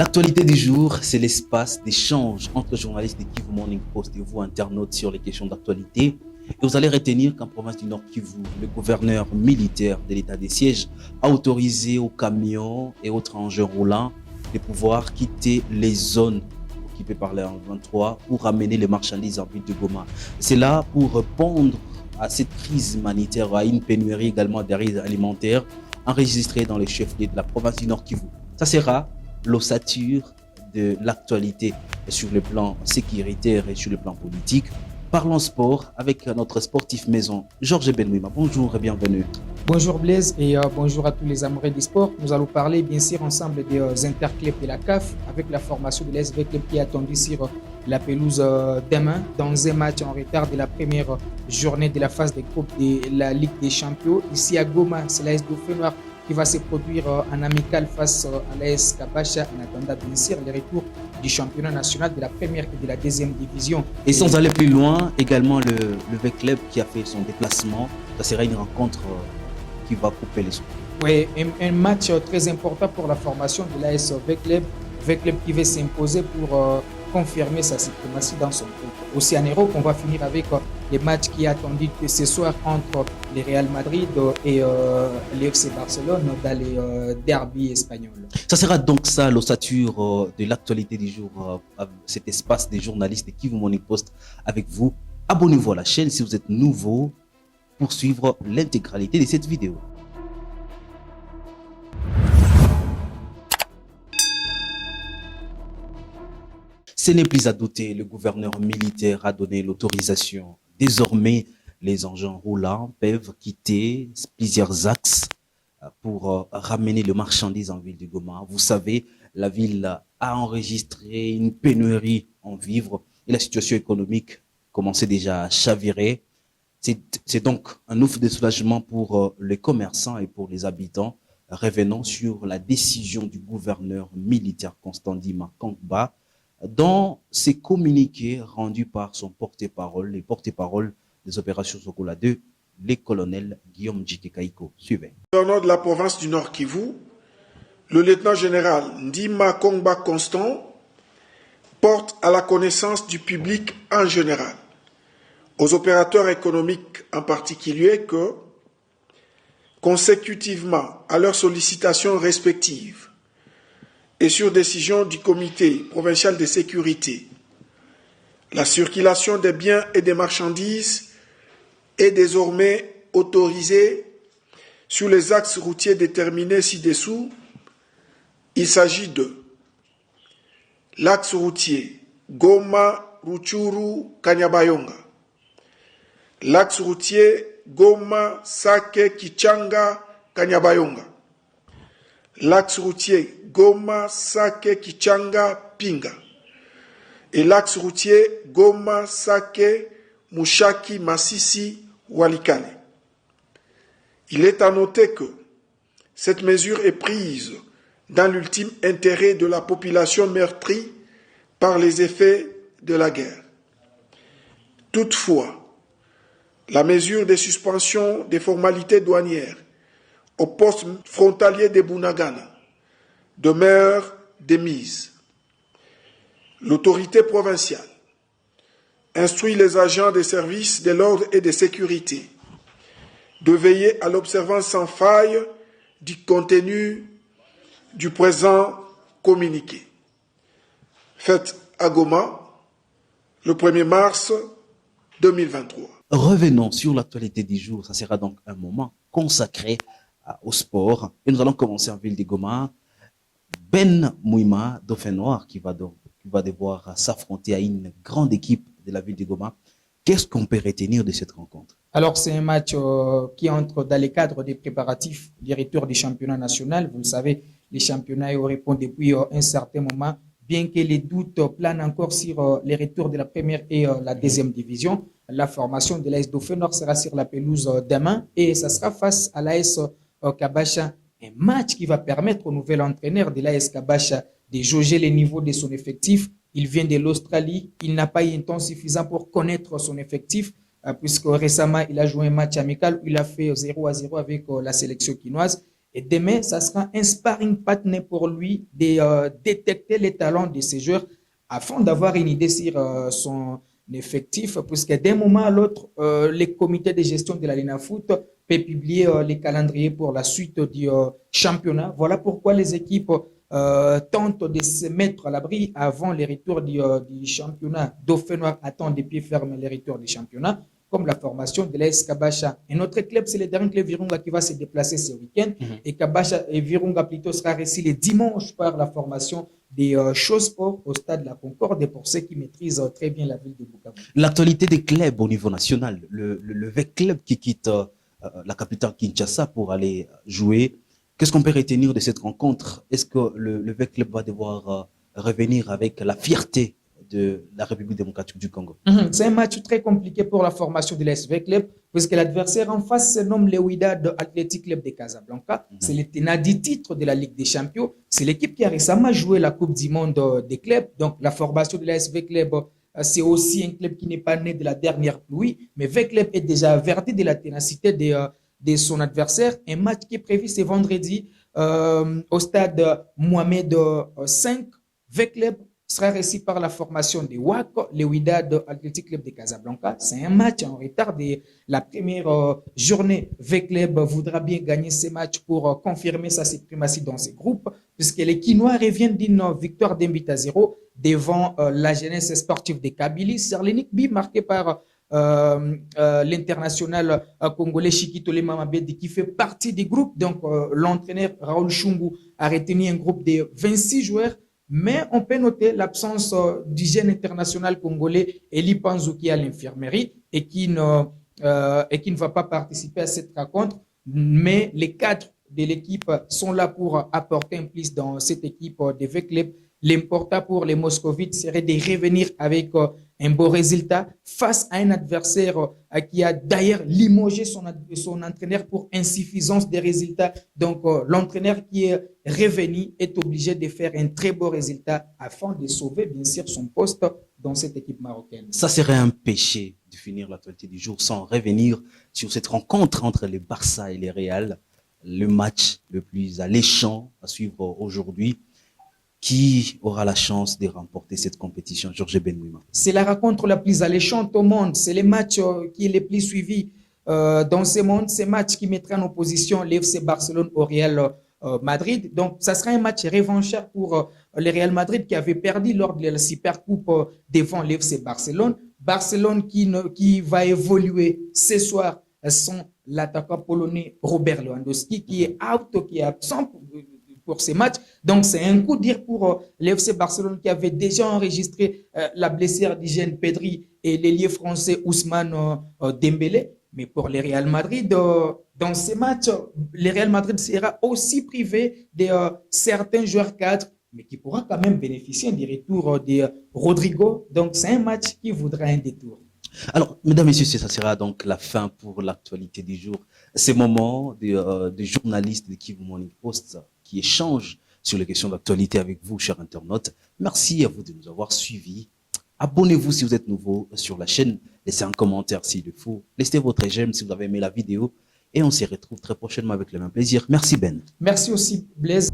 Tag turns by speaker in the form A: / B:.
A: L'actualité du jour, c'est l'espace d'échange entre journalistes de Kivu Morning Post et vous, internautes, sur les questions d'actualité. Et vous allez retenir qu'en province du Nord Kivu, le gouverneur militaire de l'état des sièges a autorisé aux camions et autres engins roulants de pouvoir quitter les zones occupées par les 23 pour ramener les marchandises en ville de Goma. C'est là pour répondre à cette crise humanitaire, à une pénurie également des riz alimentaires enregistrée dans les chefs-lieux de la province du Nord Kivu. Ça sera l'ossature de l'actualité sur le plan sécuritaire et sur le plan politique. Parlons sport avec notre sportif maison, Georges Benouima. Bonjour et bienvenue.
B: Bonjour Blaise et bonjour à tous les amoureux du sport. Nous allons parler bien sûr ensemble des interclubs de la CAF avec la formation de l'AS Club qui est attendue sur la pelouse demain dans un match en retard de la première journée de la phase de groupe de la Ligue des Champions. Ici à Goma, c'est l'AS Dauphin Noir qui va se produire en amical face à l'AS Kabasha en attendant bien sûr le retour du championnat national de la première et de la deuxième division.
A: Et sans aller plus loin, également le V-Club qui a fait son déplacement. Ça sera une rencontre qui va couper les souffles.
B: Oui, un match très important pour la formation de l'AS V-Club. V-Club qui va s'imposer pour confirmer sa suprématie dans son groupe. Aussi en Europe, on va finir avec les matchs qui est attendu ce soir entre le Real Madrid et le FC Barcelone dans les derbies espagnols.
A: Ça sera donc ça l'ossature de l'actualité du jour, cet espace des journalistes de Kivu Morning Post avec vous. Abonnez-vous à la chaîne si vous êtes nouveau pour suivre l'intégralité de cette vidéo. Ce n'est plus à douter, le gouverneur militaire a donné l'autorisation. Désormais, les engins roulants peuvent quitter plusieurs axes pour ramener le marchandise en ville de Goma. Vous savez, la ville a enregistré une pénurie en vivres et la situation économique commençait déjà à chavirer. C'est donc un ouf de soulagement pour les commerçants et pour les habitants. Revenons sur la décision du gouverneur militaire Constant Ndima Kangba dans ses communiqués rendus par son porte-parole, les porte-parole des opérations Sokola 2, le colonel Guillaume Djike-Kaiko. Suivez.
C: Le gouverneur de la province du Nord Kivu, le lieutenant-général Ndima Kangba Constant, porte à la connaissance du public en général, aux opérateurs économiques en particulier, que, consécutivement à leurs sollicitations respectives et sur décision du comité provincial de sécurité, la circulation des biens et des marchandises est désormais autorisée sur les axes routiers déterminés ci-dessous. Il s'agit de l'axe routier Goma, Ruchuru, Kanyabayonga, l'axe routier Goma, Sake, Kichanga, Kanyabayonga, l'axe routier Goma, Sake, Kichanga, Pinga, et l'axe routier Goma, Sake, Mushaki, Masisi, Walikale. Il est à noter que cette mesure est prise dans l'ultime intérêt de la population meurtrie par les effets de la guerre. Toutefois, la mesure de suspension des formalités douanières au poste frontalier de Bunagana demeure démise. L'autorité provinciale instruit les agents des services de l'ordre et de sécurité de veiller à l'observance sans faille du contenu du présent communiqué. Fait à Goma, le 1er mars 2023.
A: Revenons sur l'actualité du jour. Ça sera donc un moment consacré au sport. Et nous allons commencer en ville de Goma. Ben Mouima, Dauphin Noir, qui va devoir s'affronter à une grande équipe de la ville de Goma. Qu'est-ce qu'on peut retenir de cette rencontre?
B: Alors, c'est un match qui entre dans le cadre des préparatifs du retour du championnat national. Vous le savez, les championnats répondent depuis un certain moment, bien que les doutes planent encore sur les retours de la première et la deuxième division. La formation de l'AS Dauphin Nord sera sur la pelouse demain et ça sera face à l'AS Kabasha. Un match qui va permettre au nouvel entraîneur de l'AS Kabasha de jauger les niveaux de son effectif. Il vient de l'Australie, il n'a pas eu un temps suffisant pour connaître son effectif, puisque récemment, il a joué un match amical où il a fait 0-0 avec la sélection quinoise. Et demain, ça sera un sparring partner pour lui de détecter les talents de ces joueurs afin d'avoir une idée sur son effectif, puisque d'un moment à l'autre, les comités de gestion de la Lina Foot peuvent publier les calendriers pour la suite du championnat. Voilà pourquoi les équipes tentent de se mettre à l'abri avant les retours du championnat. Dauphin Noir attend des pieds fermes les retours du championnat, comme la formation de l'AS Kabasha. Et notre club, c'est le dernier club Virunga qui va se déplacer ce week-end. Et Kabasha et Virunga plutôt sera reçu le dimanche par la formation des Chaux-Sport au stade de la Concorde, et pour ceux qui maîtrisent très bien la ville de Bukavu.
A: L'actualité des clubs au niveau national, le VEC Club qui quitte la capitale Kinshasa pour aller jouer, qu'est-ce qu'on peut retenir de cette rencontre? Est-ce que le VEC Club va devoir revenir avec la fierté de la République démocratique du Congo?
B: C'est un match très compliqué pour la formation de l'SV Club, puisque l'adversaire en face se nomme le Wydad Athletic Club de Casablanca. C'est le tenant du titre de la Ligue des Champions. C'est l'équipe qui a récemment joué la Coupe du Monde des clubs. Donc, la formation de l'SV Club, c'est aussi un club qui n'est pas né de la dernière pluie, mais V Club est déjà averti de la ténacité de son adversaire. Un match qui est prévu ce vendredi au stade Mohamed V. V Club sera reçu par la formation de WAC, le Wydad Athletic Club de Casablanca. C'est un match en retard de la première journée. V Club voudra bien gagner ce match pour confirmer sa suprématie dans ce groupe, puisque les Quinois reviennent d'une victoire d'un but à 0 devant la jeunesse sportive de Kabylie sur l'unique but marqué par l'international congolais Chikito Lemamabedi, qui fait partie du groupe. Donc, l'entraîneur Raoul Chungu a retenu un groupe de 26 joueurs. Mais on peut noter l'absence du jeune international congolais Eli Panzou qui est à l'infirmerie et qui ne va pas participer à cette rencontre. Mais les cadres de l'équipe sont là pour apporter un plus dans cette équipe de V-Club. L'important pour les Moscovites serait de revenir avec un beau résultat face à un adversaire qui a d'ailleurs limogé son entraîneur pour insuffisance des résultats. Donc, l'entraîneur qui est revenu est obligé de faire un très beau résultat afin de sauver, bien sûr, son poste dans cette équipe marocaine.
A: Ça serait un péché de finir l'actualité du jour sans revenir sur cette rencontre entre les Barça et les Real, le match le plus alléchant à suivre aujourd'hui. Qui aura la chance de remporter cette compétition, Georges Benouima?
B: C'est la rencontre la plus alléchante au monde. C'est le match qui est le plus suivi dans ce monde. C'est le match qui mettra en opposition l'FC Barcelone au Real Madrid. Donc, ça sera un match revanchard pour le Real Madrid qui avait perdu lors de la Supercoupe devant l'FC Barcelone. Barcelone qui va évoluer ce soir sans l'attaquant polonais Robert Lewandowski qui est out, qui est absent pour ces matchs. Donc, c'est un coup dur pour l'FC Barcelone qui avait déjà enregistré la blessure du jeune Pedri et l'ailier français Ousmane Dembélé. Mais pour le Real Madrid, dans ces matchs, le Real Madrid sera aussi privé de certains joueurs cadres, mais qui pourra quand même bénéficier du retour de Rodrigo. Donc, c'est un match qui voudra un détour.
A: Alors, mesdames, messieurs, ça sera donc la fin pour l'actualité du jour. Ces moments de journalistes de Kivu Morning Post qui échangent sur les questions d'actualité avec vous, chers internautes. Merci à vous de nous avoir suivis. Abonnez-vous si vous êtes nouveau sur la chaîne. Laissez un commentaire s'il le faut. Laissez votre j'aime si vous avez aimé la vidéo. Et on se retrouve très prochainement avec le même plaisir. Merci Ben.
B: Merci aussi Blaise.